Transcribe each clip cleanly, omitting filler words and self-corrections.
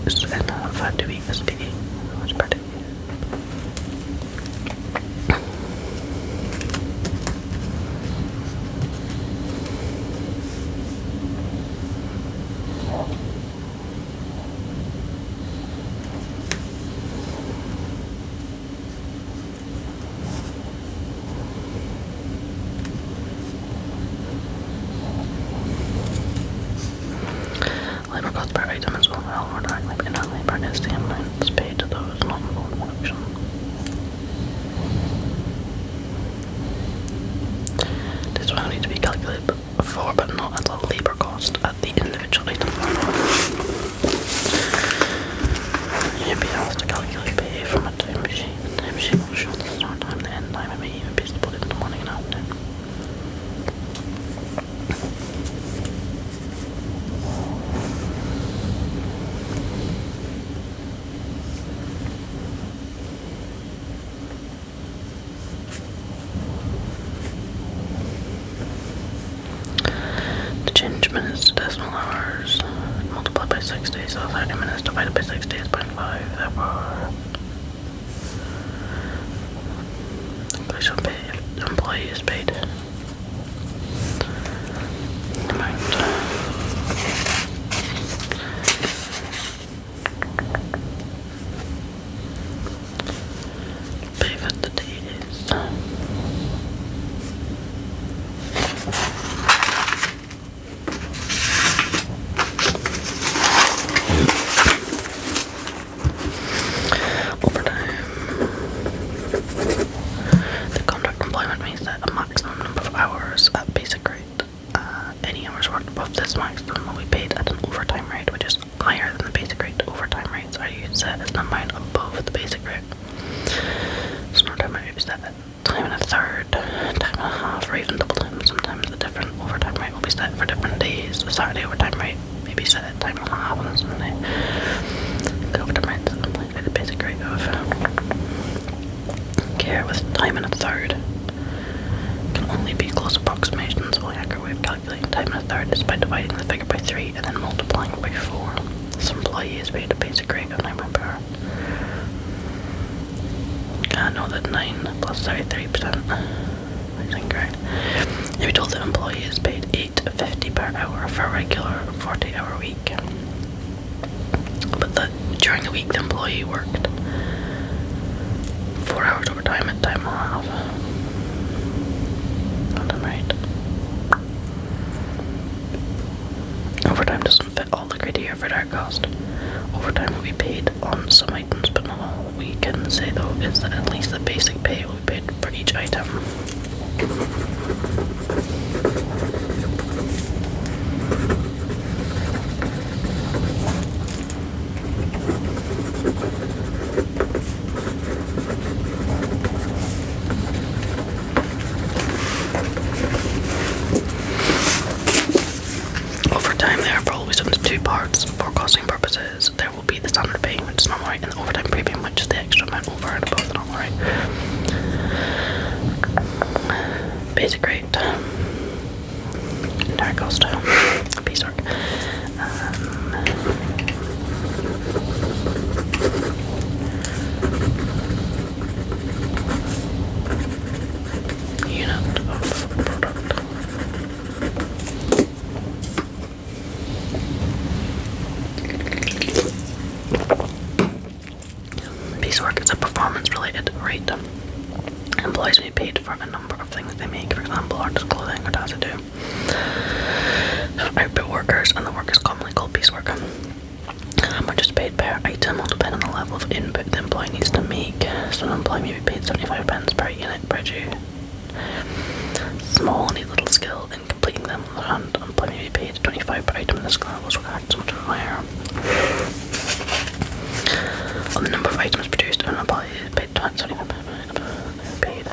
weeks and 5 weeks SPE. That's pretty. Labor cost per item is well or directly in labor is the amounts paid to those not involved in production. This will need to be calculated for, but not as a labor cost at the individual item level. You'd be asked to calculate pay from a time machine. The time machine will show the start time, the end time, and may even be split into morning and afternoon. Change minutes to decimal hours, multiplied by 60, so 30 minutes divided by 60 is 0.5, therefore completion pay if the employee is paid amount. Pay for the days. Above this maximum will be paid at an overtime rate which is higher than the basic rate. Overtime rates are used set as an amount above the basic rate. So overtime rate is set at time and a third, time and a half, or even double time. Sometimes the different overtime rate will be set for different days. The Saturday overtime rate may be set at time and a half on Sunday. The overtime rate is applied by the basic rate of care with time and a third. Only be close approximations. The accurate way of calculating time and a third is by dividing the figure by 3 and then multiplying it by 4. This employee is paid a basic rate of 9 per hour. I know that 9 plus 33% is incorrect. If you told the employee is paid $8.50 per hour for a regular 40-hour week, but that during the week the employee worked 4 hours overtime at time and a half. Right. Overtime doesn't fit all the criteria for direct cost. Overtime will be paid on some items, but not all. What we can say though is that at least the basic pay will be paid for each item. Parts. For costing purposes, there will be the standard pay, which is normal rate, and the overtime premium, which is the extra amount over and above the normal rate. Basic rate, indirect cost, piecework, unit of product. Piecework is a performance-related rate. Employees may be paid for a number of things they make, for example, artist clothing or tasks they do. Output workers, and the work is commonly called piecework. How much is paid per item will depend on the level of input the employee needs to make. So an employee may be paid 75 pence per unit produced. Small need little skill in completing them. On the other hand, an employee may be paid 25 per item, and the skill levels required so much higher. On the number of items produced, an employee is paid 75 per item. Paid.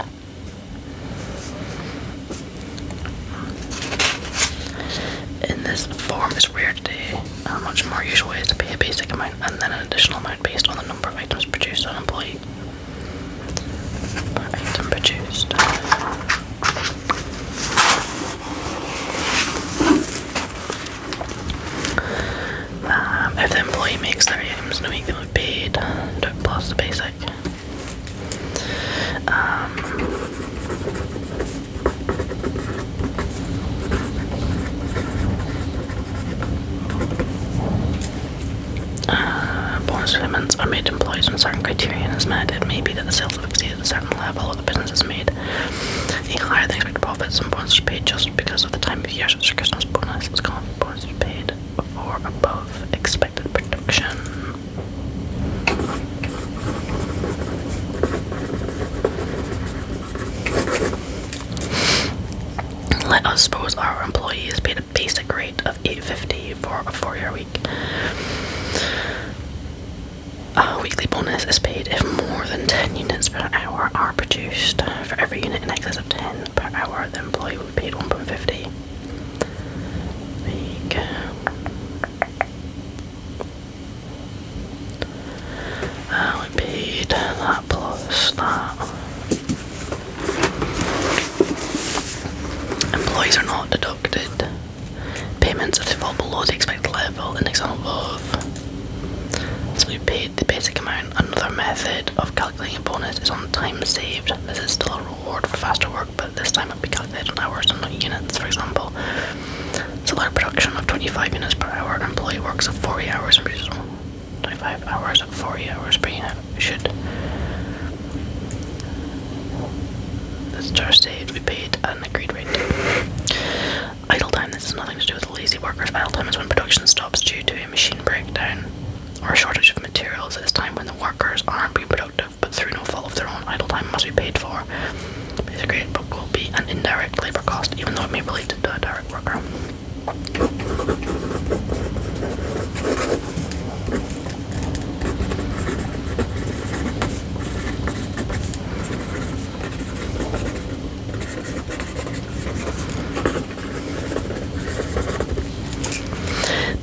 In this form is rare today. A much more usual way is to pay a basic amount and then an additional amount based on the number of items produced on an employee. Per item produced. If the employee makes 30 items is the basic. Bonus payments are made to employees when certain criterion is met. It may be that the sales have exceeded a certain level or the business has made a higher than expected profit. Some bonuses are paid just because of the time of year, such as Christmas bonus. It's called bonuses paid for above expected production. Let us suppose our employee is paid a basic rate of $8.50 for a 4-year week. A weekly bonus is paid if more than 10 units per hour are produced. For every unit in excess of 10 per hour, the employee will be paid $1.50. Week. We paid that plus that. Employees are not deducted payments if they fall below the expected level in example above. So we paid the basic amount. Another method of calculating a bonus is on time saved. This is still a reward for faster work, but this time it will be calculated on hours and not units. For example, salary production of 25 units per hour. An employee works at 40 hours and produces 25 hours at 40 hours per unit. Should this jar saved be paid at an agreed rate. Idle time. This has nothing to do with lazy workers. Idle time is when production stops due to a machine breakdown or a shortage of materials. It is time when the workers aren't being productive, but through no fault of their own. Idle time must be paid for. Basic rate book will be an indirect labour cost, even though it may relate to a direct worker.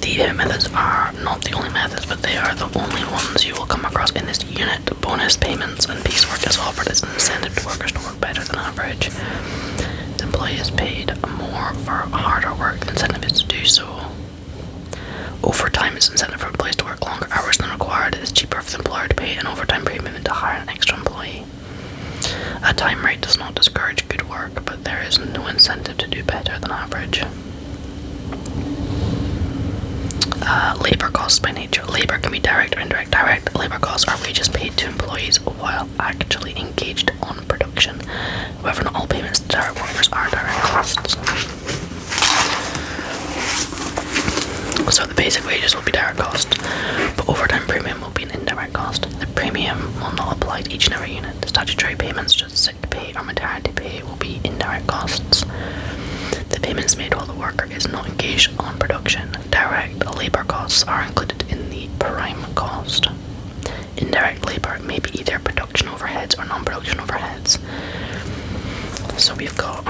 The methods are not the only methods, but they are the only ones you will come across in this unit. Bonus payments and piecework is offered as an incentive to workers to work better than average. The employee is paid more for harder work. The incentive is to do so. Overtime is an incentive for employees to work longer hours than required. It is cheaper for the employer to pay an overtime premium than to hire an extra employee. A time rate does not discourage good work, but there is no incentive to do better than average. Labour costs by nature. Labour can be direct or indirect. Direct labour costs are wages paid to employees while actually engaged on production. However, not all payments to direct workers are direct costs. So the basic wages will be direct cost, but overtime premium will be an indirect cost. The premium will not apply to each and every unit. The statutory payments, such as sick pay or maternity pay, will be indirect costs. The payments made while the worker is not engaged on production. Direct labour costs are included in the prime cost. Indirect labour may be either production overheads or non-production overheads. So we've got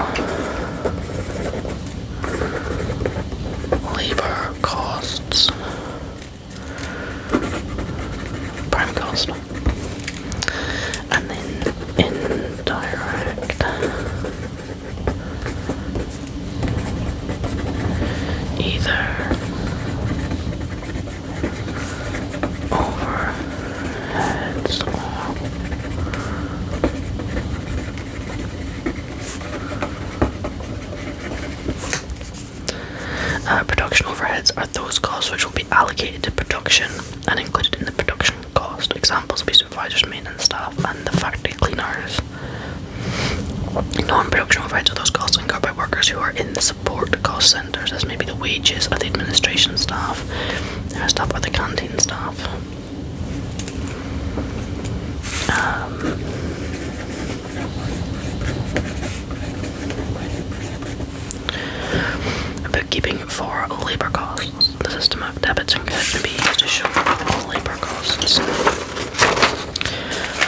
labour costs, prime cost, and then indirect. Either overheads or production overheads are those costs which will be allocated to production and included in the production cost. Examples will be supervisors, maintenance staff, and the factory cleaners. Non-production overheads are those costs incurred by workers who are in the support cost centres, as may be the wages of the administration staff, their staff, or the canteen staff. Bookkeeping for labour costs. The system of debits and credits may be used to show all labour costs.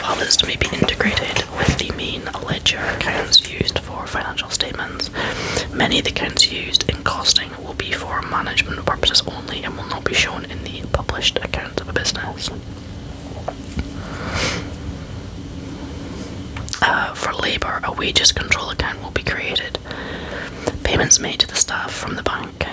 While this may be integrated with the main ledger accounts used for financial statements, many of the accounts used in costing will be for management purposes only and will not be shown in the published accounts of a business. For labour, a wages control account will be created. Payments made to the staff from the bank.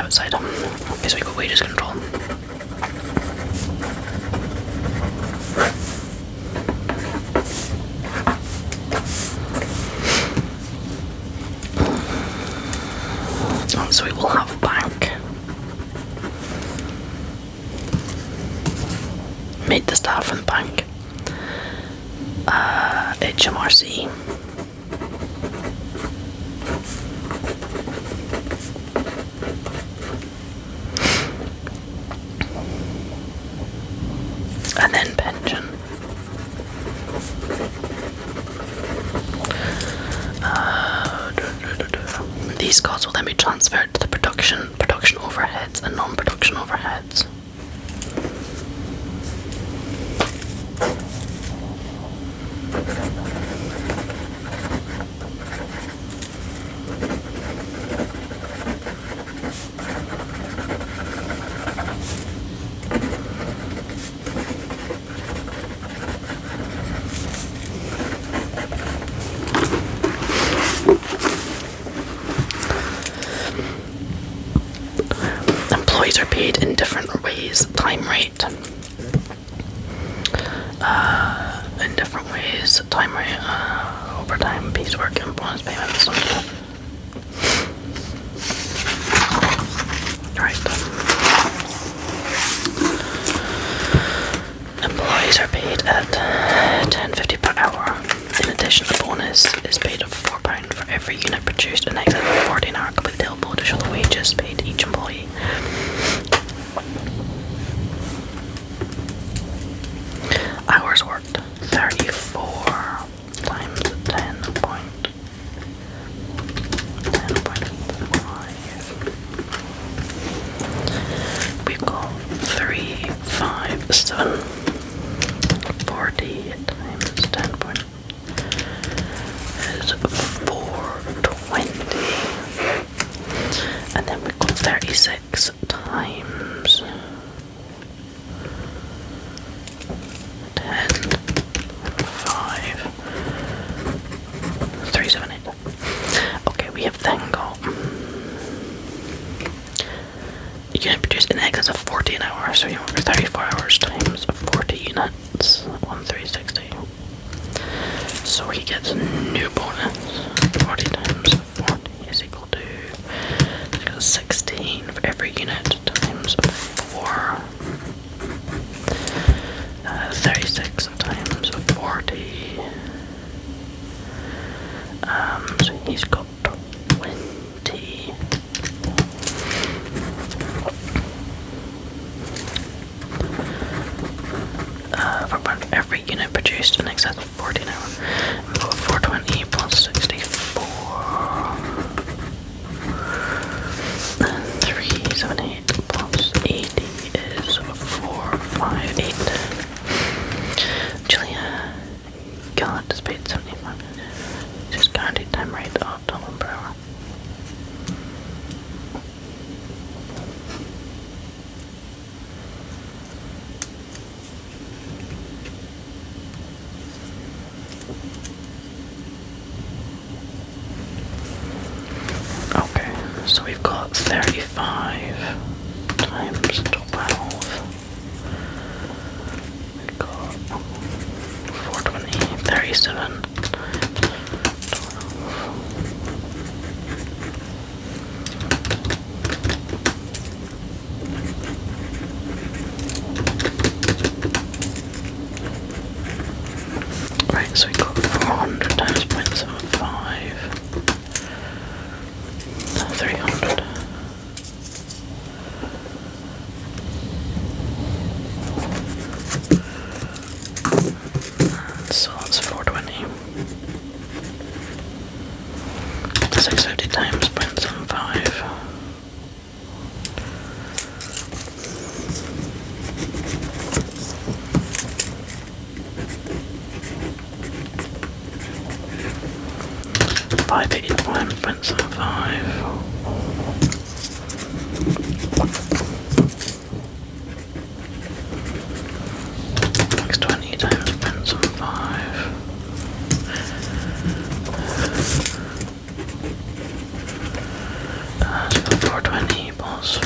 outside. Okay, so we got wages control. So we will have bank. Meet the staff from the bank. HMRC. And then pension. These costs will then be transferred to the production overheads and non-production overheads. Employees are paid in different ways. Time rate. In different ways. Time rate, overtime, piecework, and bonus payments. Right. Employees are paid at £10.50 per hour. In addition, a bonus is paid of £4 for every unit produced in excess of 40 an hour completely available to show the wages paid to each employee. Hours worked 34 times 10.5. We've got 3, 5, 7, 40 times 10 point is 420, and then we've got 36 times 10, 5, 378. Okay, we have then got unit produced in excess of 40 an hour, so you work 34 hours times 40 units, 1360. So he gets a new bonus. 40 times 40 is equal to 16 for every unit times 4. 36 times 40. So he's got 20. For every unit produced in excess of 40 an hour. We've got 420 plus 64. And 378 plus 80 is 458. Julia, God, is paid 75. Just guaranteed time rate of $1 per hour. Okay, so we've got 35 times 12. We've got 420, 37 times 12. Right, so we got 400 times 0.75. 300. So that's 420. 650 times 0.75. 581.75. Next 20 times 0.75. So 420 plus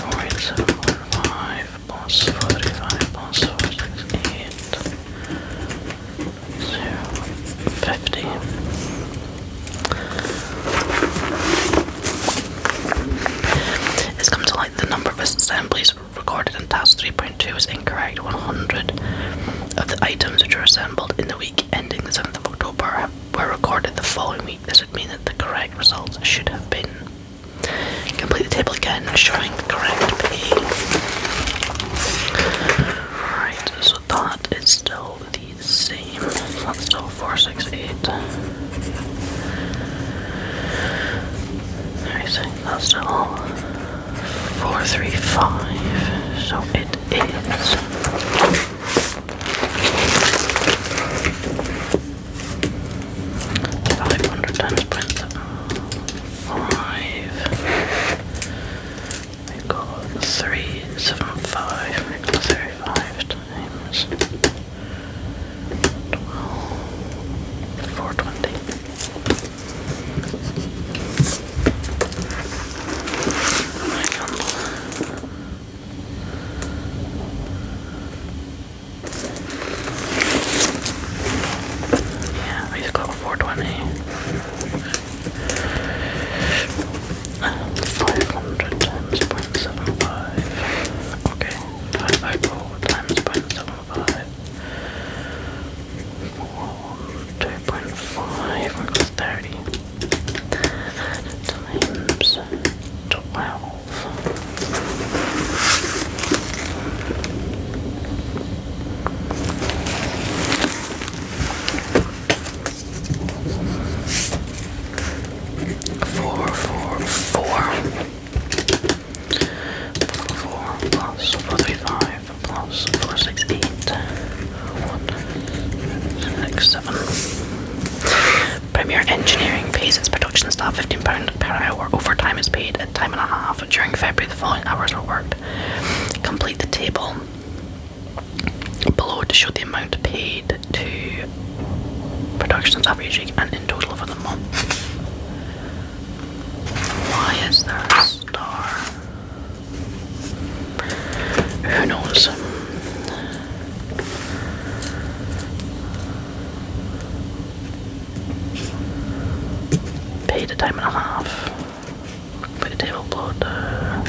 task assemblies recorded in task 3.2 is incorrect. 100 of the items which were assembled in the week ending the 7th of October were recorded the following week. This would mean that the correct results should have been. Complete the table again, showing the correct pay. Right, so that is still the same. That's still 468. I think that's still 435. So it is 500 times 0.75. We got 375. We got 35 times 12. 420. Yeah, we've got 420. 500 times 0.75. Okay, 550 times 0.75. 2.5, we've got 30. Times 12. 444 plus 435 plus 468 167. Premier Engineering pays its production staff £15 per hour. Overtime is paid at time and a half. During February, the following hours were worked. Complete the table below to show the amount paid to production staff each week and in total for the month. Why is there a star? Who knows? Paid a time and a half. Put the table below to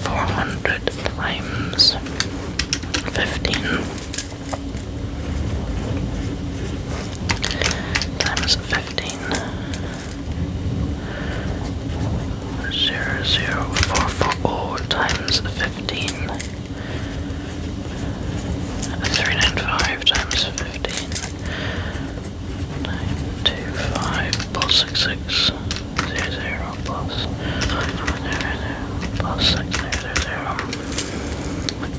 400 times 15 times 15. 00440 times 15. 395 times 15. 925 plus 6600 plus 600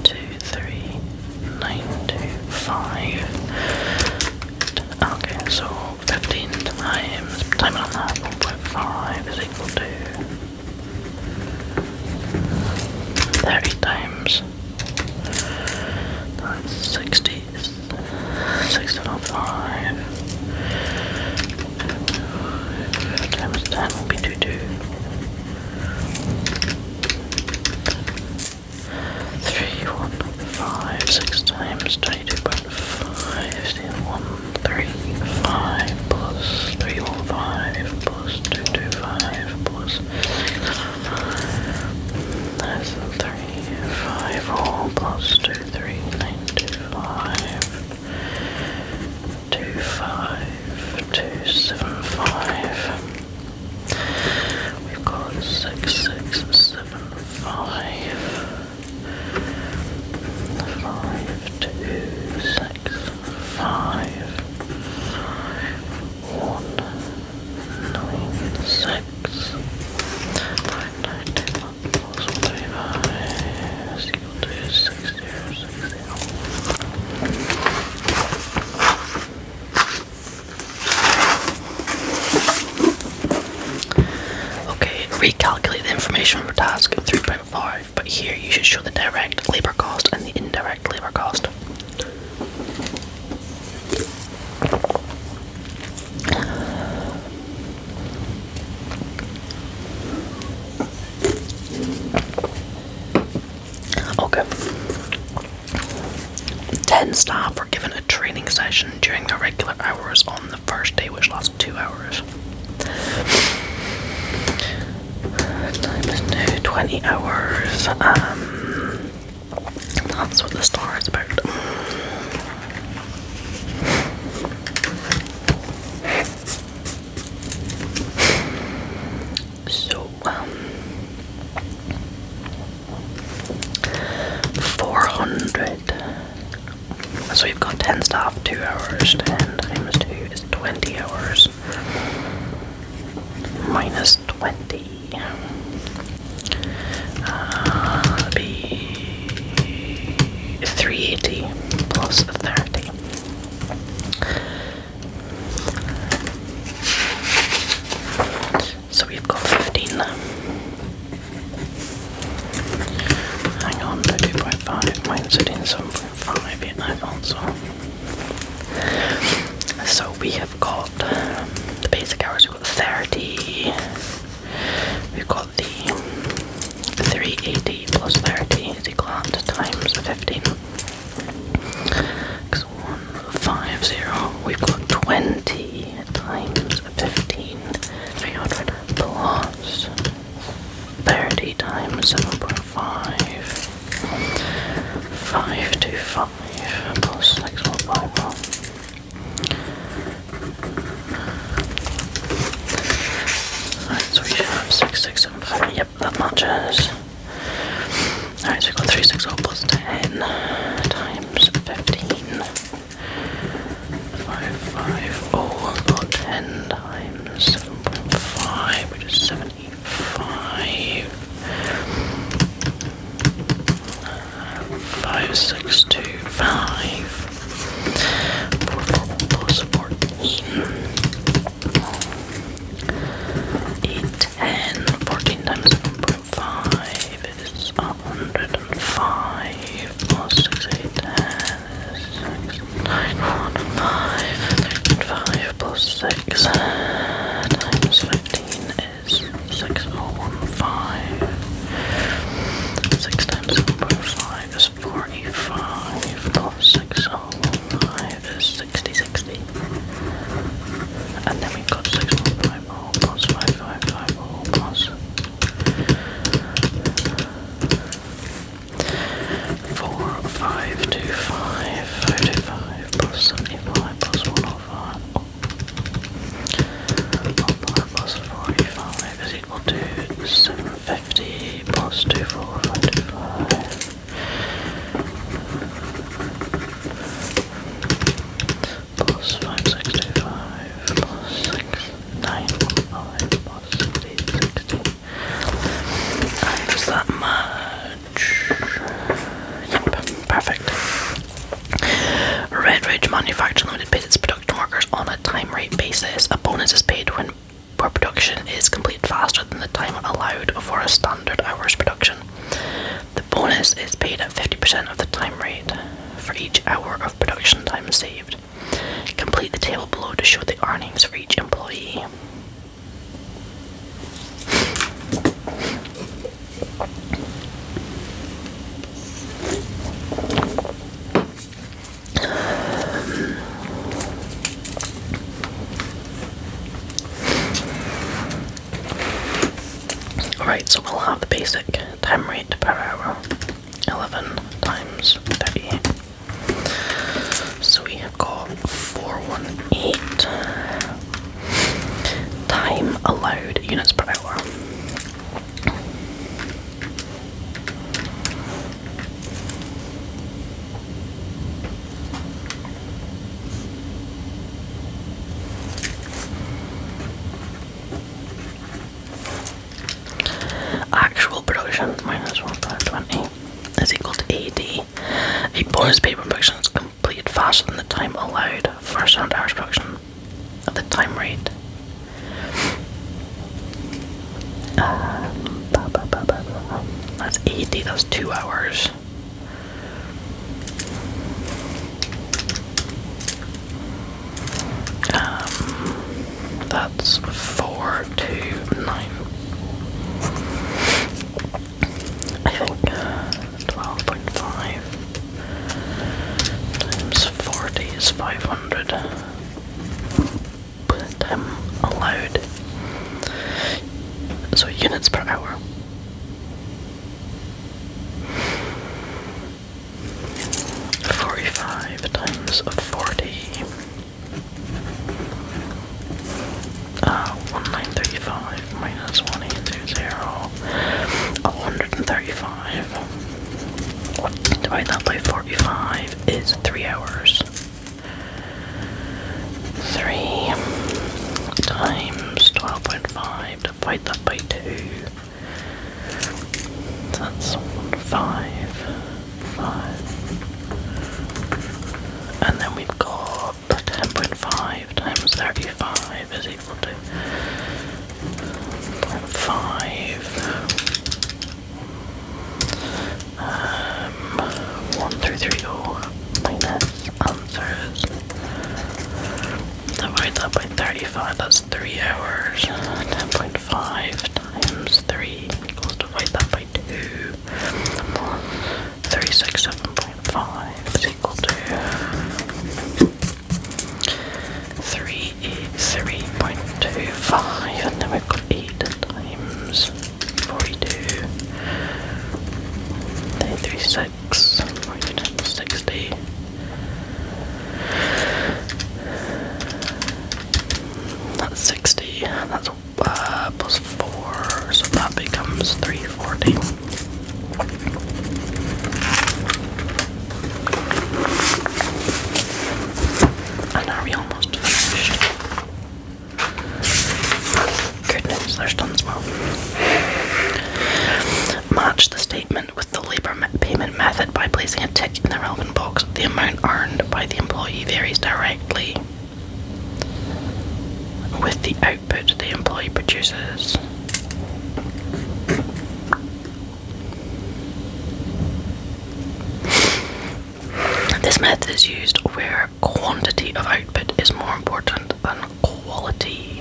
23925. Okay, so 15 times time and a half 1.5 is equal to 30 times. That's 60. 605 times 10 will be 22. 315 6 times 22.5 is 135 plus 315 plus 225 plus that's 350 plus 23925 25275. We've got 6675 5265 196 591 plus 135 is equal to 6060. Okay, recalculate the information for task 3.5, but here you should show the direct labour cost and the indirect labour cost. Okay. 10 staff were given a training session during their regular hours on the first day, which lasted 2 hours. times 2, 20 hours. That's what the star is about. So, 400. So we've got 10 staff, 2 hours. 10 times 2 is 20 hours. Minus 20. That'd be 380 plus 30. So we've got 15. Hang on, 2.5 minus 15, 7.5. Yeah, I thought so. So we have got the basic hours. We've got 30. We've got the 380 plus 30 is equal to times 15. Because 150. We've got 20 times 15. 300 plus 30 times 7.5. 525 plus 615. Alright, so we should have 6675. Yep, that matches. Alright, so we've got 360 plus 10 times 15. 550. We've got 10 times 7.5, which is 75. 5625. 44 plus 14. 810. 14 times 7.5 is 105 plus 6810 is 6915. 5 plus 6 times 15 is 6015. 6 times 7.5 is 45 plus 605 is 6060. And then we've got 6150 plus 5550 plus 4525 525 plus 75 plus 105 plus 45 is equal to 750 plus 24525 plus 5625 plus 6915 plus 6060. And does that match? Yep, perfect. Red Ridge Manufacturing Limited pays its production workers on a time rate basis. A bonus is paid where production is completed faster than the time allowed for a standard hours production. The bonus is paid at 50% of the time rate for each hour of production time saved. Complete the table below to show the earnings for each employee. Alright, so we'll have the basic time rate per hour, 11 times 38. So we have got 418 time allowed units per hour. Actual production minus 120 is equal to 80. A bonus paid when production is completed faster than the time allowed for standard hours production at the time rate. That's 80, that's 2 hours. That's 429. I think 12.5 times 40 is 500. Time allowed. So units per hour. times 40. 1935 minus 1820. 135. Divide that by 45 is 3 hours. 3 times 12.5, divide that by 2. That's 5. And then we've got 10.5 times 35 is equal to 0.5. 1330 minus answers. Divide that by 35, that's 3 hours. 10.5 times 3 equals, divide that by 2. 367.5 is equal to 383.25, and then we've got 8 times 42. 336.60. That's 60. That's plus 4, so that becomes 340. And are we almost finished? Goodness, there's tons more. Match the statement with the labour payment method by placing a tick in the relevant box. The amount earned by the employee varies directly with the output the employee produces. This method is used where quantity of output is more important than quality.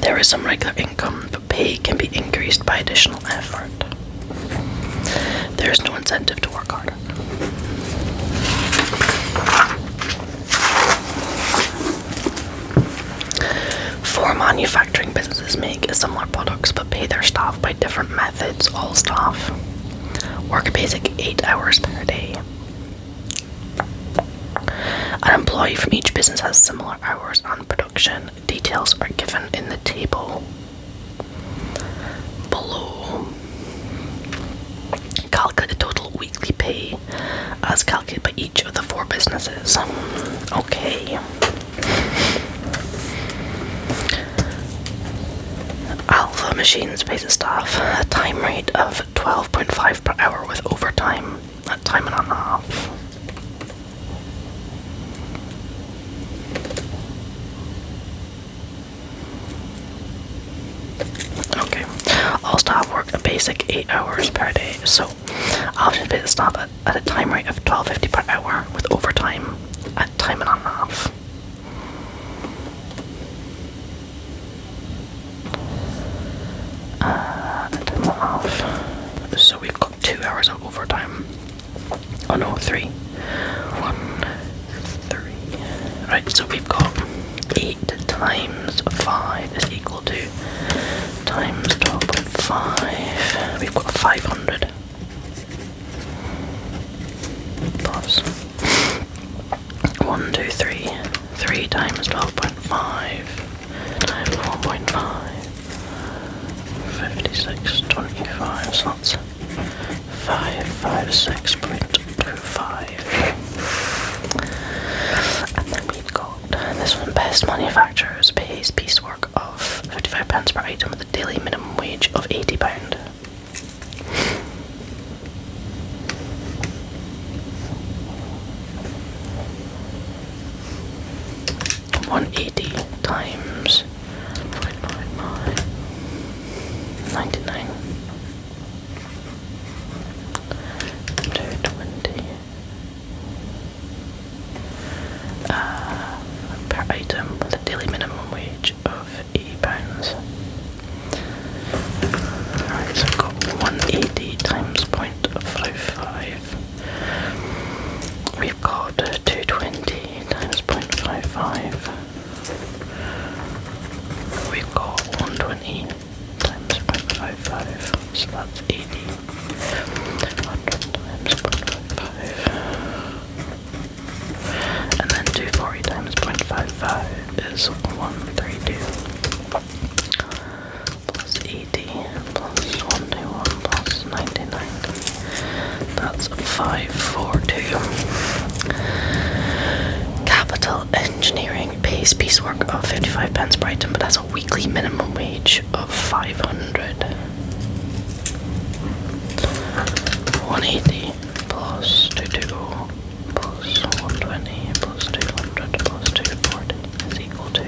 There is some regular income, but pay can be increased by additional effort. There is no incentive to work harder. Four manufacturing businesses make similar products but pay their staff by different methods. All staff work a basic 8 hours per day. An employee from each business has similar hours and production. Details are given in the table below. Calculate the total weekly pay as calculated by each of the 4 businesses. Okay. Alpha Machines pays its staff a time rate of 12.5 per hour with overtime at time and a half. Okay, all staff work a basic 8 hours per day, so I'll just pay the staff at a time rate of $12.50 per hour with overtime at time and a half. So we've got 2 hours of overtime. Oh no, 3. 1, 3. Right, so we've got 8 times 5 is equal to times 12.5. We've got 500 plus 1, 2, 3. 3 times 12.5 times 1.5. 56.25, so that's 556.25. And then we've got this one, best manufacturers pays Piecework of £55 per item with a daily minimum wage of £80. £180 times 99. 220 per item with a daily minimum wage of £80. Alright, so I've got 180 times 0.55. We've got 220 times 0.55. times 0.55 is 132 plus 80 plus 121 plus 99. That's 542. Capital Engineering pays piecework of 55 pence per item, but has a weekly minimum wage of 500. 180 plus 220 plus 120 plus 200 plus 240 is equal to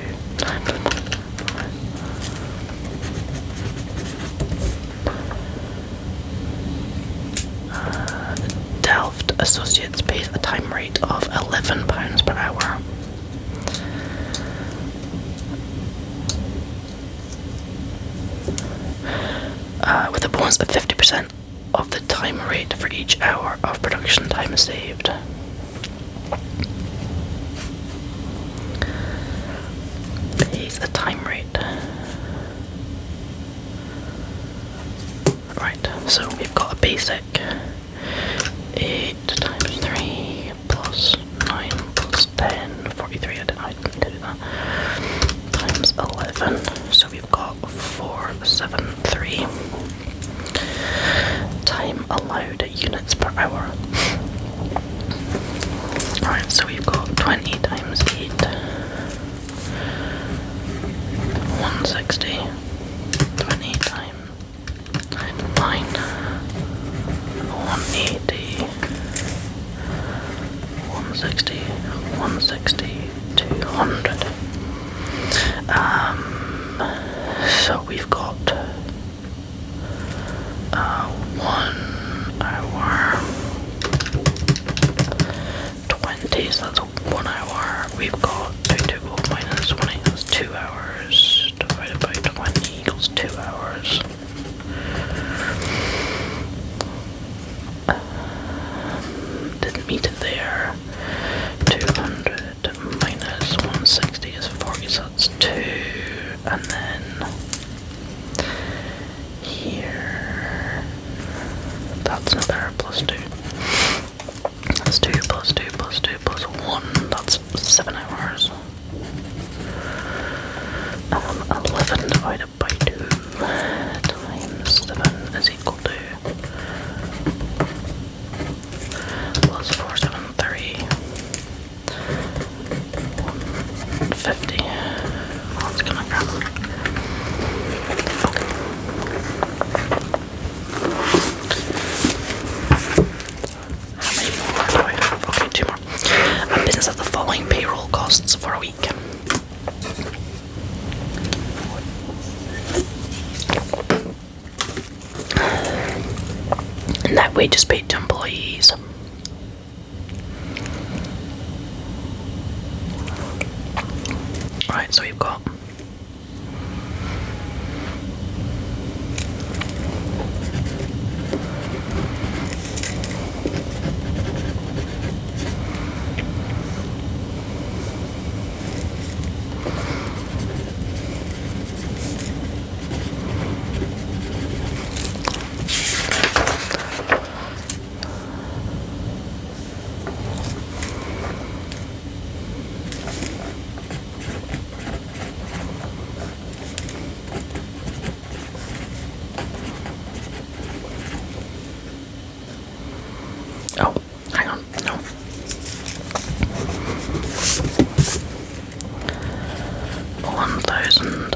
Delft Associates pays a time rate of £11 per hour. With a bonus of 50% of the time rate for each hour of production time saved. Pays a time rate. Right, so we've got a basic 8 times 3 plus 9 plus 10, 43, I didn't do that, times 11, so we've got 473 time allowed units per hour. Alright, so we've got 20 times 8, 160, 20 times 9, 180, 160, 160, 200. So we've got 1 hour 20, so that's 1 hour. We've got 220 minus 20, that's 2 hours divided by 20 equals 2 hours. Didn't meet it there. 200 minus 160 is 40, so that's 2, and then here that's another plus 2. That's 2 plus 2 plus 2 plus 1, that's 7 hours. 11 divided by 2 times 7 is equal to plus 473 150. That's gonna grab. How many more do I have? Okay, 2 more. A business has the following payroll costs for a week. Net wages paid to employees. Right, so we've got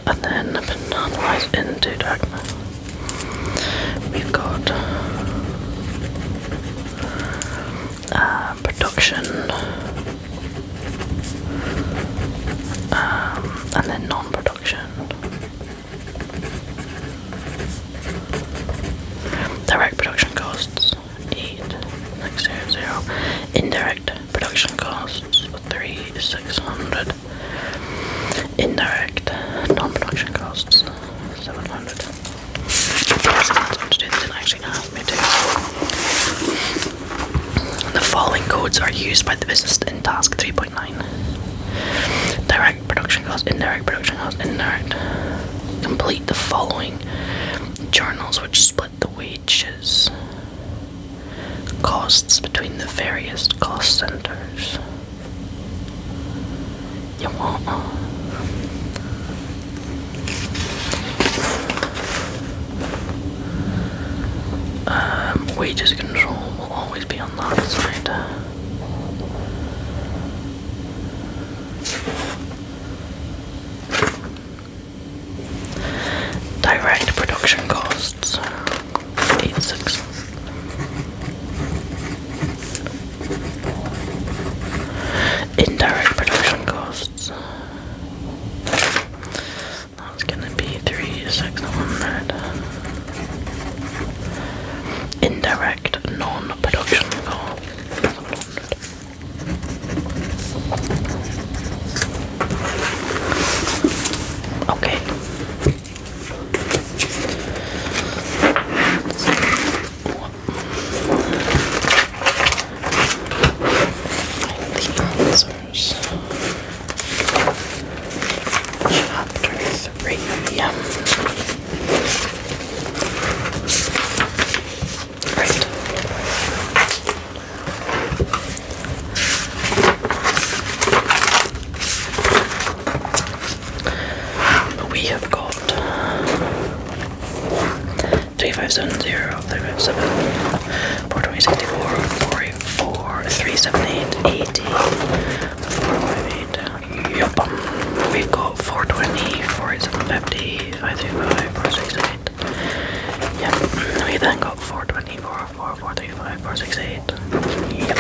and then been analysed into direct. We've got production, and then non-production. Direct production costs 8,600. Indirect production costs 3,600. Indirect non-production costs 700. That's what to do. They didn't actually ask me to. The following codes are used by the business in task 3.9. Direct production costs, indirect production costs, indirect. Complete the following journals which split the wages costs between the various cost centers. You what? Wages control will always be on that side. Direct production costs, 86. Indirect production costs, that's gonna be 3,600. Indirect non-production costs, 700. Okay. Chapter 3. Right. We have got 3570, 357, 42064, 484, 378, 80, 458. Yup. We've got 420, 48750, 535, 468. Yep. We then got 420, 404, 435, 468. Yep.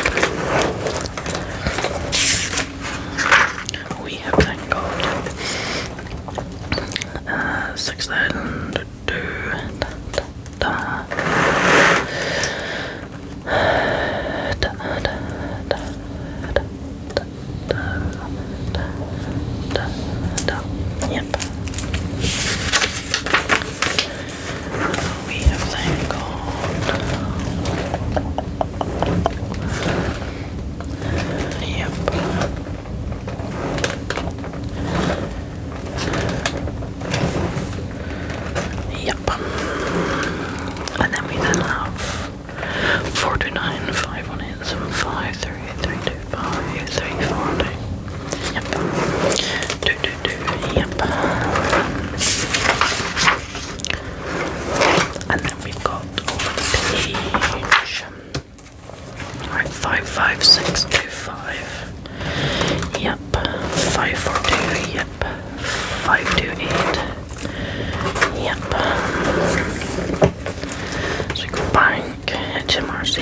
We have then got 6,000. Yep. We have then got yep. Yep. And then we then have 429, 518, 75, 325, 340. Yep. Yep. And then we've got over the page. Alright, 55625. Yep. 542. Yep. 528. Yep. So we go bank, HMRC,